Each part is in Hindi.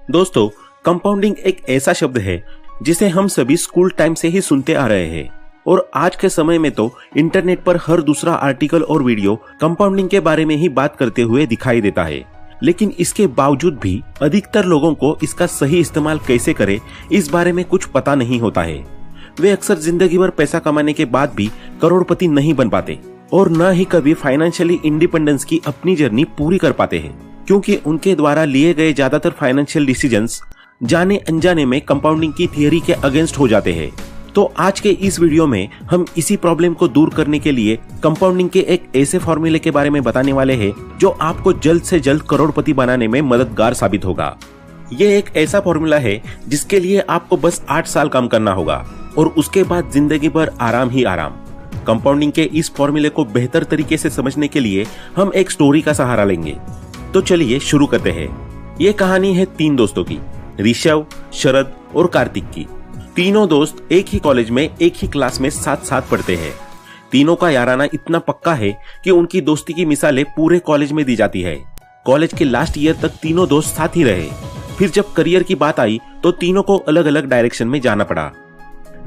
दोस्तों, कंपाउंडिंग एक ऐसा शब्द है जिसे हम सभी स्कूल टाइम से ही सुनते आ रहे हैं और आज के समय में तो इंटरनेट पर हर दूसरा आर्टिकल और वीडियो कंपाउंडिंग के बारे में ही बात करते हुए दिखाई देता है। लेकिन इसके बावजूद भी अधिकतर लोगों को इसका सही इस्तेमाल कैसे करें इस बारे में कुछ पता नहीं होता है। वे अक्सर जिंदगी भर पैसा कमाने के बाद भी करोड़पति नहीं बन पाते और न ही कभी फाइनेंशियली इंडिपेंडेंस की अपनी जर्नी पूरी कर पाते हैं, क्योंकि उनके द्वारा लिए गए ज्यादातर फाइनेंशियल डिसीजंस जाने अनजाने में कंपाउंडिंग की थियरी के अगेंस्ट हो जाते हैं। तो आज के इस वीडियो में हम इसी प्रॉब्लम को दूर करने के लिए कंपाउंडिंग के एक ऐसे फॉर्मूले के बारे में बताने वाले हैं जो आपको जल्द से जल्द करोड़पति बनाने में मददगार साबित होगा। ये एक ऐसा फॉर्मूला है जिसके लिए आपको बस 8 साल काम करना होगा और उसके बाद जिंदगी भर आराम ही आराम। कंपाउंडिंग के इस फॉर्मूले को बेहतर तरीके से समझने के लिए हम एक स्टोरी का सहारा लेंगे। तो चलिए शुरू करते हैं। ये कहानी है 3 दोस्तों की, ऋषभ, शरद और कार्तिक की। तीनों दोस्त एक ही कॉलेज में एक ही क्लास में साथ साथ पढ़ते हैं। तीनों का याराना इतना पक्का है कि उनकी दोस्ती की मिसालें पूरे कॉलेज में दी जाती है। कॉलेज के लास्ट ईयर तक तीनों दोस्त साथ ही रहे। फिर जब करियर की बात आई तो तीनों को अलग अलग डायरेक्शन में जाना पड़ा।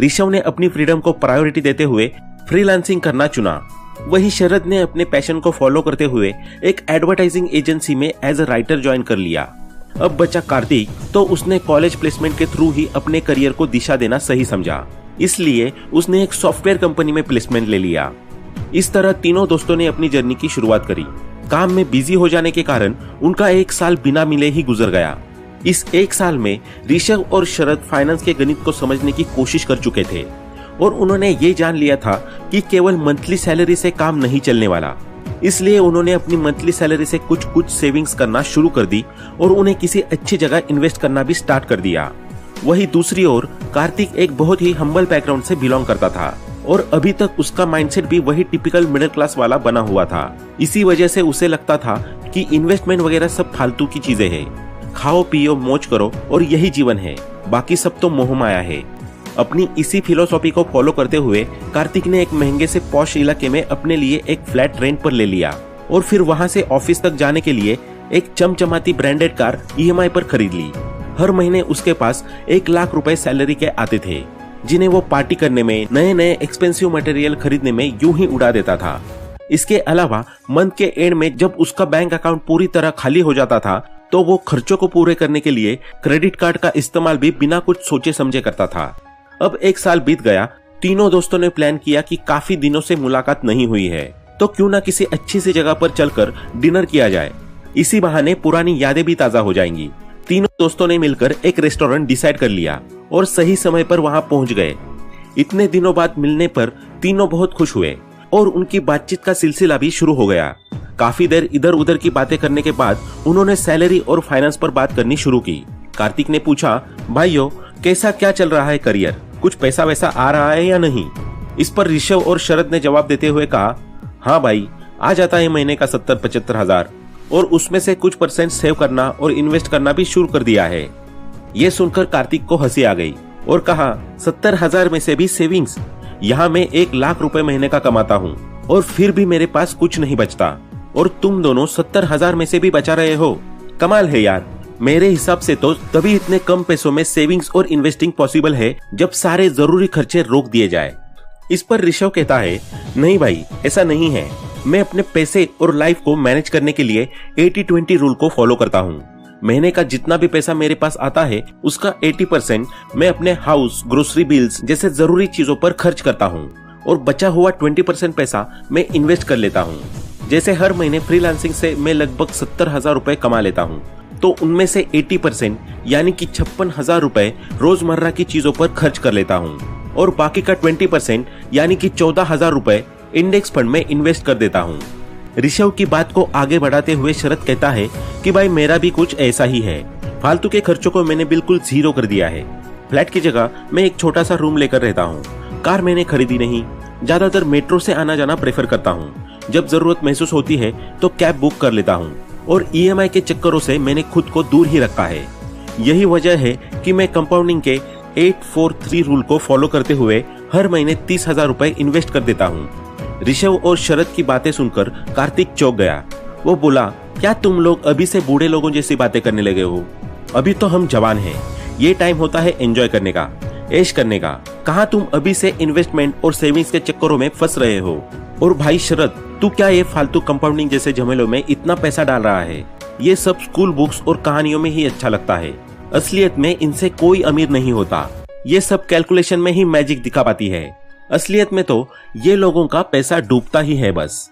ऋषभ ने अपनी फ्रीडम को प्रायोरिटी देते हुए फ्रीलांसिंग करना चुना। वही शरद ने अपने पैशन को फॉलो करते हुए एक एडवर्टाइजिंग एजेंसी में एज अ राइटर ज्वाइन कर लिया। अब बचा कार्तिक, तो उसने कॉलेज प्लेसमेंट के थ्रू ही अपने करियर को दिशा देना सही समझा, इसलिए उसने एक सॉफ्टवेयर कंपनी में प्लेसमेंट ले लिया। इस तरह तीनों दोस्तों ने अपनी जर्नी की शुरुआत करी। काम में बिजी हो जाने के कारण उनका 1 साल बिना मिले ही गुजर गया। इस 1 साल में ऋषभ और शरद फाइनेंस के गणित को समझने की कोशिश कर चुके थे और उन्होंने ये जान लिया था कि केवल मंथली सैलरी से काम नहीं चलने वाला। इसलिए उन्होंने अपनी मंथली सैलरी से कुछ सेविंग्स करना शुरू कर दी और उन्हें किसी अच्छी जगह इन्वेस्ट करना भी स्टार्ट कर दिया। वही दूसरी ओर कार्तिक एक बहुत ही हम्बल बैकग्राउंड से बिलोंग करता था और अभी तक उसका माइंडसेट भी वही टिपिकल मिडिल क्लास वाला बना हुआ था। इसी वजह से उसे लगता था कि इन्वेस्टमेंट वगैरह सब फालतू की चीजें हैं, खाओ पियो मौज करो और यही जीवन है, बाकी सब तो मोह माया है। अपनी इसी फिलोसॉफी को फॉलो करते हुए कार्तिक ने एक महंगे से पॉश इलाके में अपने लिए एक फ्लैट रेंट पर ले लिया और फिर वहां से ऑफिस तक जाने के लिए एक चमचमाती ब्रांडेड कार EMI पर खरीद ली। हर महीने उसके पास 1 लाख रुपए सैलरी के आते थे, जिन्हें वो पार्टी करने में, नए नए एक्सपेंसिव मटेरियल खरीदने में यूं ही उड़ा देता था। इसके अलावा मंथ के एंड में जब उसका बैंक अकाउंट पूरी तरह खाली हो जाता था तो वो खर्चों को पूरे करने के लिए क्रेडिट कार्ड का इस्तेमाल भी बिना कुछ सोचे समझे करता था। अब 1 साल बीत गया। तीनों दोस्तों ने प्लान किया कि काफी दिनों से मुलाकात नहीं हुई है, तो क्यों ना किसी अच्छी सी जगह पर चलकर डिनर किया जाए। इसी बहाने पुरानी यादें भी ताजा हो जाएंगी। तीनों दोस्तों ने मिलकर एक रेस्टोरेंट डिसाइड कर लिया और सही समय पर वहां पहुंच गए। इतने दिनों बाद मिलने पर तीनों बहुत खुश हुए और उनकी बातचीत का सिलसिला भी शुरू हो गया। काफी देर इधर उधर की बातें करने के बाद उन्होंने सैलरी और फाइनेंस पर बात करनी शुरू की। कार्तिक ने पूछा, भाइयों कैसा क्या चल रहा है करियर, कुछ पैसा वैसा आ रहा है या नहीं? इस पर ऋषभ और शरद ने जवाब देते हुए कहा, हाँ भाई, आ जाता है महीने का 70-75 हजार और उसमें से कुछ % सेव करना और इन्वेस्ट करना भी शुरू कर दिया है। ये सुनकर कार्तिक को हंसी आ गई और कहा, 70 हजार में से भी सेविंग्स? यहाँ मैं 1 लाख रुपए महीने का कमाता हूँ और फिर भी मेरे पास कुछ नहीं बचता और तुम दोनों 70 हजार में से भी बचा रहे हो। कमाल है यार। मेरे हिसाब से तो तभी इतने कम पैसों में सेविंग्स और इन्वेस्टिंग पॉसिबल है जब सारे जरूरी खर्चे रोक दिए जाए। इस पर ऋषभ कहता है, नहीं भाई, ऐसा नहीं है। मैं अपने पैसे और लाइफ को मैनेज करने के लिए 80-20 रूल को फॉलो करता हूँ। महीने का जितना भी पैसा मेरे पास आता है उसका 80% मैं अपने हाउस, ग्रोसरी बिल्स जैसे जरूरी चीजों पर खर्च करता हूँ और बचा हुआ 20% पैसा मैं इन्वेस्ट कर लेता हूँ। जैसे हर महीने फ्रीलांसिंग से मैं लगभग 70 हजार रुपए कमा लेता हूँ, तो उनमें से 80% यानी कि 56 हजार रुपए रोजमर्रा की चीजों पर खर्च कर लेता हूँ और बाकी का 20% यानी कि 14 हजार रुपए इंडेक्स फंड में इन्वेस्ट कर देता हूँ। ऋषभ की बात को आगे बढ़ाते हुए शरद कहता है कि भाई मेरा भी कुछ ऐसा ही है। फालतू के खर्चों को मैंने बिल्कुल जीरो कर दिया है। फ्लैट की जगह मैं एक छोटा सा रूम लेकर रहता हूँ। कार मैंने खरीदी नहीं, ज्यादातर मेट्रो से आना जाना प्रेफर करता हूँ। जब जरूरत महसूस होती है तो कैब बुक कर लेता हूँ और EMI के चक्करों से मैंने खुद को दूर ही रखा है। यही वजह है कि मैं कंपाउंडिंग के 8-4-3 रूल को फॉलो करते हुए हर महीने 30 हजार रुपए इन्वेस्ट कर देता हूँ। ऋषभ और शरद की बातें सुनकर कार्तिक चौंक गया। वो बोला, क्या तुम लोग अभी से बूढ़े लोगों जैसी बातें करने लगे हो? अभी तो हम जवान हैं, ये टाइम होता है एंजॉय करने का, ऐश करने का। कहाँ तुम अभी से इन्वेस्टमेंट और सेविंग्स के चक्करों में फंस रहे हो। और भाई शरद, तू क्या ये फालतू कंपाउंडिंग जैसे झमेलों में इतना पैसा डाल रहा है? ये सब स्कूल बुक्स और कहानियों में ही अच्छा लगता है। असलियत में इनसे कोई अमीर नहीं होता। ये सब कैलकुलेशन में ही मैजिक दिखा पाती है। असलियत में तो ये लोगों का पैसा डूबता ही है बस।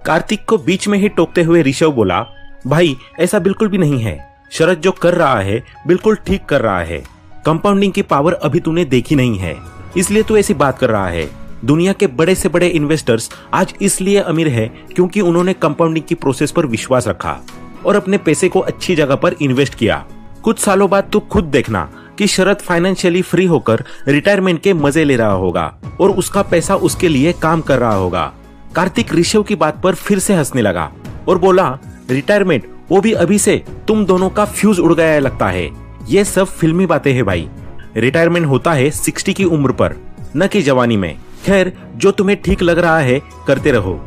कार्तिक को बीच में ही टोकते हुए ऋषभ बोला, भाई ऐसा बिल्कुल भी नहीं है। शरद जो कर रहा है बिल्कुल ठीक कर रहा है। कंपाउंडिंग की पावर अभी तूने देखी नहीं है, इसलिए तू ऐसी बात कर रहा है। दुनिया के बड़े से बड़े इन्वेस्टर्स आज इसलिए अमीर है क्योंकि उन्होंने कंपाउंडिंग की प्रोसेस पर विश्वास रखा और अपने पैसे को अच्छी जगह पर इन्वेस्ट किया। कुछ सालों बाद तू खुद देखना कि शरद फाइनेंशियली फ्री होकर रिटायरमेंट के मजे ले रहा होगा और उसका पैसा उसके लिए काम कर रहा होगा। कार्तिक ऋषभ की बात पर फिर से हंसने लगा और बोला, रिटायरमेंट, वो भी अभी से? तुम दोनों का फ्यूज उड़ गया है लगता है। ये सब फिल्मी बातें हैं भाई। रिटायरमेंट होता है 60 की उम्र पर, न कि जवानी में। खैर, जो तुम्हें ठीक लग रहा है करते रहो।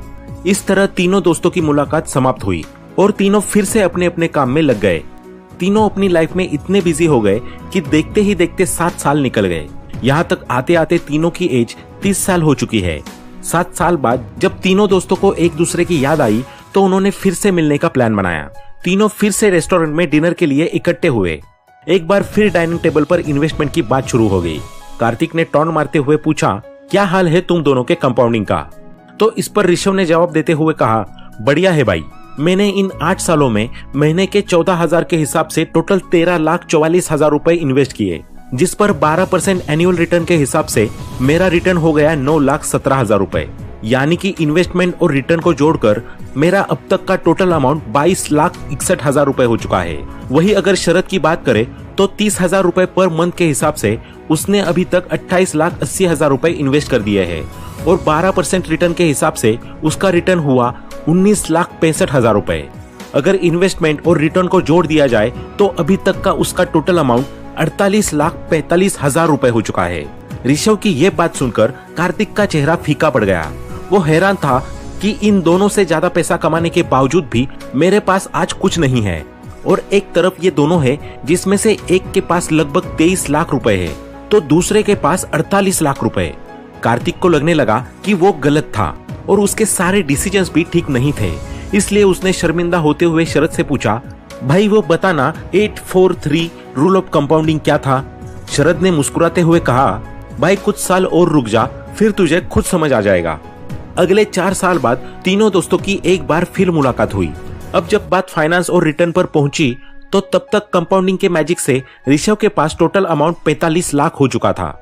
इस तरह तीनों दोस्तों की मुलाकात समाप्त हुई और तीनों फिर से अपने अपने काम में लग गए। तीनों अपनी लाइफ में इतने बिजी हो गए कि देखते ही देखते 7 साल निकल गए। यहाँ तक आते आते तीनों की एज 30 साल हो चुकी है। 7 साल बाद जब तीनों दोस्तों को एक दूसरे की याद आई तो उन्होंने फिर से मिलने का प्लान बनाया। तीनों फिर से रेस्टोरेंट में डिनर के लिए इकट्ठे हुए। एक बार फिर डाइनिंग टेबल पर इन्वेस्टमेंट की बात शुरू हो गई। कार्तिक ने टॉन मारते हुए पूछा, क्या हाल है तुम दोनों के कंपाउंडिंग का? तो इस पर ऋषभ ने जवाब देते हुए कहा, बढ़िया है भाई। मैंने इन 8 सालों में महीने के 14,000 के हिसाब से टोटल 13,44,000 रुपए इन्वेस्ट किए, जिस पर 12% एनुअल रिटर्न के हिसाब से मेरा रिटर्न हो गया 9,17,000 रुपए। यानी कि इन्वेस्टमेंट और रिटर्न को जोड़कर मेरा अब तक का टोटल अमाउंट 22,61,000 रुपए हो चुका है। वही अगर शरद की बात करें तो 30,000 रुपए पर मंथ के हिसाब से उसने अभी तक 28,80,000 रुपए इन्वेस्ट कर दिए हैं और 12% रिटर्न के हिसाब से उसका रिटर्न हुआ 19,65,000 रुपए। अगर इन्वेस्टमेंट और रिटर्न को जोड़ दिया जाए तो अभी तक का उसका टोटल अमाउंट 48,45,000 रुपए हो चुका है। ऋषभ की ये बात सुनकर कार्तिक का चेहरा फीका पड़ गया। वो हैरान था कि इन दोनों से ज्यादा पैसा कमाने के बावजूद भी मेरे पास आज कुछ नहीं है। और एक तरफ ये दोनों है जिसमें से एक के पास लगभग 23 लाख रुपए है तो दूसरे के पास 48 लाख रुपए। कार्तिक को लगने लगा कि वो गलत था और उसके सारे डिसीजंस भी ठीक नहीं थे। इसलिए उसने शर्मिंदा होते हुए शरद से पूछा, भाई वो बताना 843 रूल ऑफ कंपाउंडिंग क्या था? शरद ने मुस्कुराते हुए कहा, भाई कुछ साल और रुक जा, फिर तुझे खुद समझ आ जाएगा। अगले 4 साल बाद तीनों दोस्तों की एक बार फिर मुलाकात हुई। अब जब बात फाइनेंस और रिटर्न पर पहुंची तो तब तक कंपाउंडिंग के मैजिक से ऋषभ के पास टोटल अमाउंट 45 लाख हो चुका था।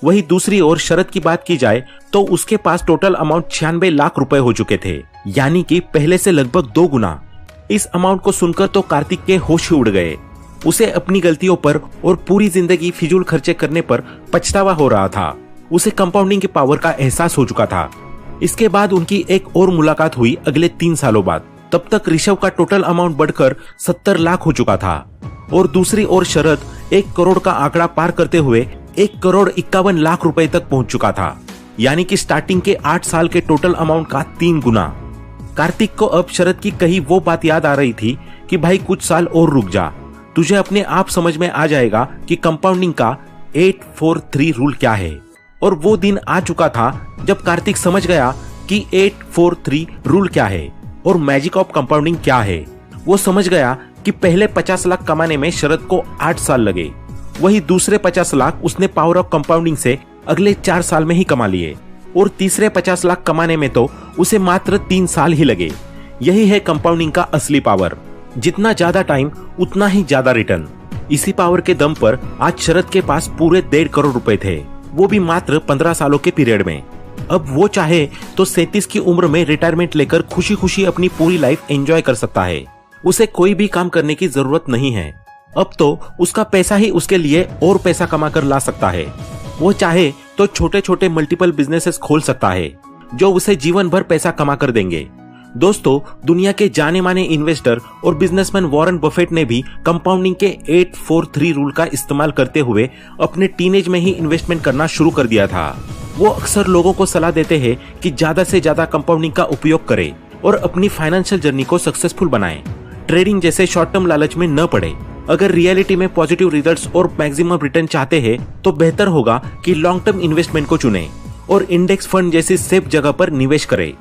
वही दूसरी ओर शरद की बात की जाए तो उसके पास टोटल अमाउंट 96 लाख रुपए हो चुके थे, यानी कि पहले से लगभग 2 गुना। इस अमाउंट को सुनकर तो कार्तिक के होश ही उड़ गए। उसे अपनी गलतियों पर और पूरी जिंदगी फिजूल खर्चे करने पर पछतावा हो रहा था। उसे कंपाउंडिंग की पावर का एहसास हो चुका था। इसके बाद उनकी एक और मुलाकात हुई अगले 3 सालों बाद। तब तक ऋषभ का टोटल अमाउंट बढ़कर 70 लाख हो चुका था और दूसरी ओर शरद 1 करोड़ का आंकड़ा पार करते हुए 1,51,00,000 रुपए तक पहुंच चुका था, यानी कि स्टार्टिंग के 8 साल के टोटल अमाउंट का 3 गुना। कार्तिक को अब शरद की कही वो बात याद आ रही थी कि भाई कुछ साल और रुक जा, तुझे अपने आप समझ में आ जाएगा कि कंपाउंडिंग का 843 रूल क्या है। और वो दिन आ चुका था जब कार्तिक समझ गया कि 843 रूल क्या है और मैजिक ऑफ कंपाउंडिंग क्या है। वो समझ गया कि पहले 50 लाख कमाने में शरद को 8 साल लगे, वही दूसरे 50 लाख उसने पावर ऑफ कंपाउंडिंग से अगले 4 साल में ही कमा लिए और तीसरे 50 लाख कमाने में तो उसे मात्र 3 साल ही लगे। यही है कंपाउंडिंग का असली पावर। जितना ज्यादा टाइम उतना ही ज्यादा रिटर्न। इसी पावर के दम पर आज शरद के पास पूरे 1.5 करोड़ रुपए थे, वो भी मात्र 15 सालों के पीरियड में। अब वो चाहे तो 37 की उम्र में रिटायरमेंट लेकर खुशी खुशी अपनी पूरी लाइफ एंजॉय कर सकता है। उसे कोई भी काम करने की जरूरत नहीं है। अब तो उसका पैसा ही उसके लिए और पैसा कमा कर ला सकता है। वो चाहे तो छोटे छोटे मल्टीपल बिजनेसेस खोल सकता है जो उसे जीवन भर पैसा कमा कर देंगे। दोस्तों, दुनिया के जाने माने इन्वेस्टर और बिजनेसमैन वॉरेन बफेट ने भी कंपाउंडिंग के 843 रूल का इस्तेमाल करते हुए अपने टीनेज में ही इन्वेस्टमेंट करना शुरू कर दिया था। वो अक्सर लोगों को सलाह देते हैं कि ज्यादा से ज्यादा कंपाउंडिंग का उपयोग करें और अपनी फाइनेंशियल जर्नी को सक्सेसफुल बनाएं। ट्रेडिंग जैसे शॉर्ट टर्म लालच में न पड़े। अगर रियलिटी में पॉजिटिव रिजल्ट्स और मैक्सिमम रिटर्न चाहते हैं तो बेहतर होगा कि लॉन्ग टर्म इन्वेस्टमेंट को चुनें और इंडेक्स फंड जैसी सेफ जगह पर निवेश करें।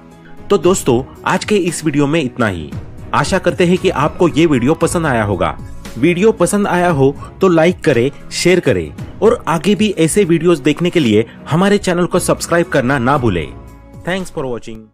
तो दोस्तों, आज के इस वीडियो में इतना ही। आशा करते हैं कि आपको ये वीडियो पसंद आया होगा। वीडियो पसंद आया हो तो लाइक करें, शेयर करें और आगे भी ऐसे वीडियोस देखने के लिए हमारे चैनल को सब्सक्राइब करना ना भूलें। Thanks for watching.